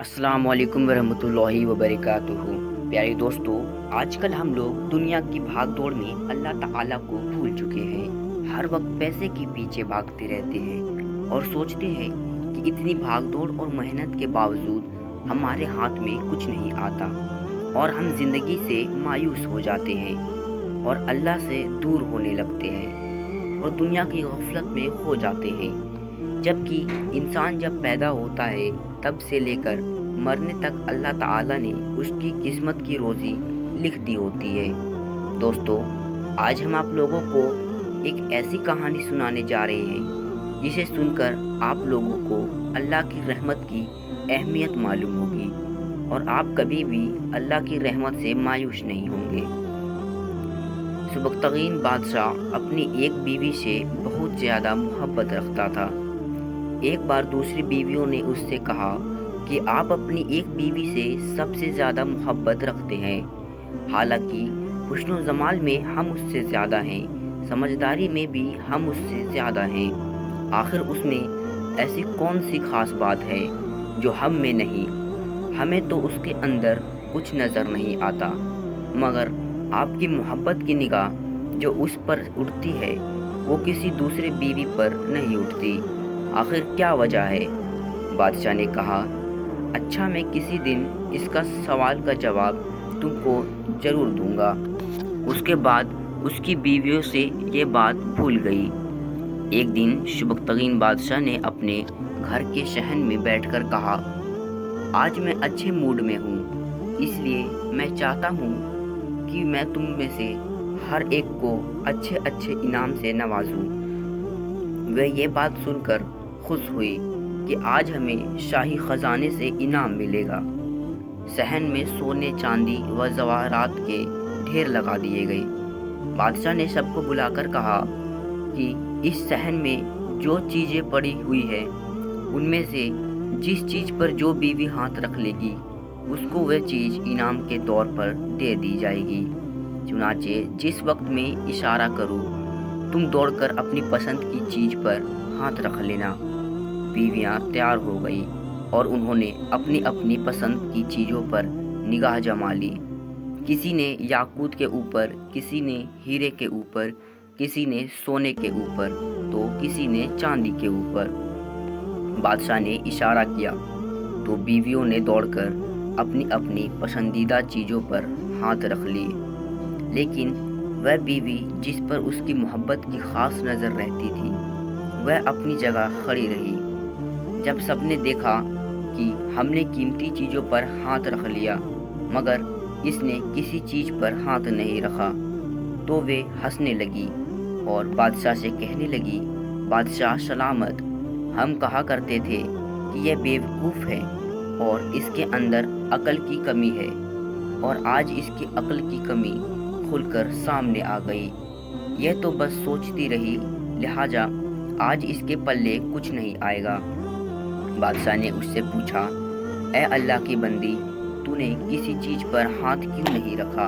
अस्सलाम वालेकुम रहमतुल्लाहि वबरकातुहू। प्यारे दोस्तों, आजकल हम लोग दुनिया की भाग दौड़ में अल्लाह ताला को भूल चुके हैं। हर वक्त पैसे के पीछे भागते रहते हैं और सोचते हैं कि इतनी भाग दौड़ और मेहनत के बावजूद हमारे हाथ में कुछ नहीं आता और हम ज़िंदगी से मायूस हो जाते हैं और अल्लाह से दूर होने लगते हैं और दुनिया की गफलत में खो जाते हैं। जबकि इंसान जब पैदा होता है तब से लेकर मरने तक अल्लाह ताला ने उसकी किस्मत की रोज़ी लिख दी होती है। दोस्तों, आज हम आप लोगों को एक ऐसी कहानी सुनाने जा रहे हैं जिसे सुनकर आप लोगों को अल्लाह की रहमत की अहमियत मालूम होगी और आप कभी भी अल्लाह की रहमत से मायूस नहीं होंगे। सुबकतगीन बादशाह अपनी एक बीवी से बहुत ज़्यादा मोहब्बत रखता था। एक बार दूसरी बीवियों ने उससे कहा कि आप अपनी एक बीवी से सबसे ज़्यादा मोहब्बत रखते हैं, हालांकि हुस्न व जमाल में हम उससे ज़्यादा हैं, समझदारी में भी हम उससे ज़्यादा हैं। आखिर उसमें ऐसी कौन सी ख़ास बात है जो हम में नहीं? हमें तो उसके अंदर कुछ नज़र नहीं आता, मगर आपकी मोहब्बत की निगाह जो उस पर उठती है वो किसी दूसरे बीवी पर नहीं उठती। आखिर क्या वजह है? बादशाह ने कहा, अच्छा, मैं किसी दिन इसका सवाल का जवाब तुमको ज़रूर दूंगा। उसके बाद उसकी बीवियों से ये बात भूल गई। एक दिन सुबकतगीन बादशाह ने अपने घर के शहन में बैठकर कहा, आज मैं अच्छे मूड में हूँ, इसलिए मैं चाहता हूँ कि मैं तुम में से हर एक को अच्छे अच्छे इनाम से नवाजूँ। वह ये बात सुनकर खुश हुई कि आज हमें शाही ख़जाने से इनाम मिलेगा। सहन में सोने चांदी व जवाहरात के ढेर लगा दिए गए। बादशाह ने सबको बुलाकर कहा कि इस सहन में जो चीज़ें पड़ी हुई है उनमें से जिस चीज़ पर जो बीवी हाथ रख लेगी उसको वह चीज़ इनाम के तौर पर दे दी जाएगी। चुनाचे जिस वक्त में इशारा करूँ तुम दौड़कर अपनी पसंद की चीज़ पर हाथ रख लेना। बीवियाँ तैयार हो गई और उन्होंने अपनी अपनी पसंद की चीज़ों पर निगाह जमा ली। किसी ने याकूत के ऊपर, किसी ने हीरे के ऊपर, किसी ने सोने के ऊपर, तो किसी ने चांदी के ऊपर। बादशाह ने इशारा किया तो बीवियों ने दौड़कर अपनी अपनी पसंदीदा चीज़ों पर हाथ रख लिए। लेकिन वह बीवी जिस पर उसकी मोहब्बत की ख़ास नज़र रहती थी वह अपनी जगह खड़ी रही। जब सबने देखा कि हमने कीमती चीज़ों पर हाथ रख लिया मगर इसने किसी चीज़ पर हाथ नहीं रखा, तो वे हंसने लगी और बादशाह से कहने लगी, बादशाह सलामत, हम कहा करते थे कि यह बेवकूफ़ है और इसके अंदर अक्ल की कमी है और आज इसकी अक्ल की कमी खुलकर सामने आ गई। यह तो बस सोचती रही, लिहाजा आज इसके पल्ले कुछ नहीं आएगा। बादशाह ने उससे पूछा, ए अल्लाह की बंदी, तूने किसी चीज़ पर हाथ क्यों नहीं रखा?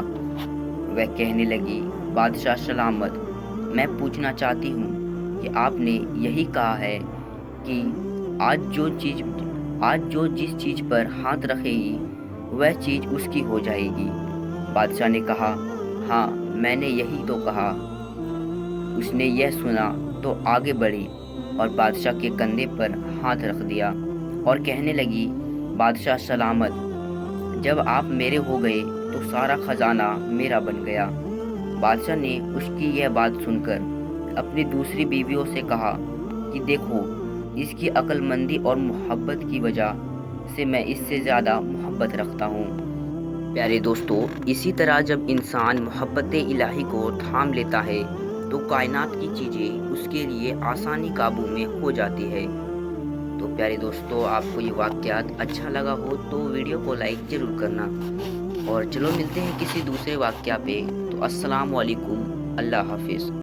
वह कहने लगी, बादशाह सलामत, मैं पूछना चाहती हूँ कि आपने यही कहा है कि आज जो जिस चीज़ पर हाथ रखेगी वह चीज़ उसकी हो जाएगी। बादशाह ने कहा, हाँ, मैंने यही तो कहा। उसने यह सुना तो आगे बढ़ी और बादशाह के कंधे पर हाथ रख दिया और कहने लगी, बादशाह सलामत, जब आप मेरे हो गए तो सारा ख़जाना मेरा बन गया। बादशाह ने उसकी यह बात सुनकर अपनी दूसरी बीवियों से कहा कि देखो, इसकी अक्लमंदी और मोहब्बत की वजह से मैं इससे ज़्यादा मोहब्बत रखता हूँ। प्यारे दोस्तों, इसी तरह जब इंसान मोहब्बत इलाही को थाम लेता है तो कायनात की चीज़ें उसके लिए आसानी काबू में हो जाती है। तो प्यारे दोस्तों, आपको ये वाक़यात अच्छा लगा हो तो वीडियो को लाइक ज़रूर करना और चलो मिलते हैं किसी दूसरे वाक़या पे। तो अस्सलाम वालेकुम, अल्लाह हाफिज़।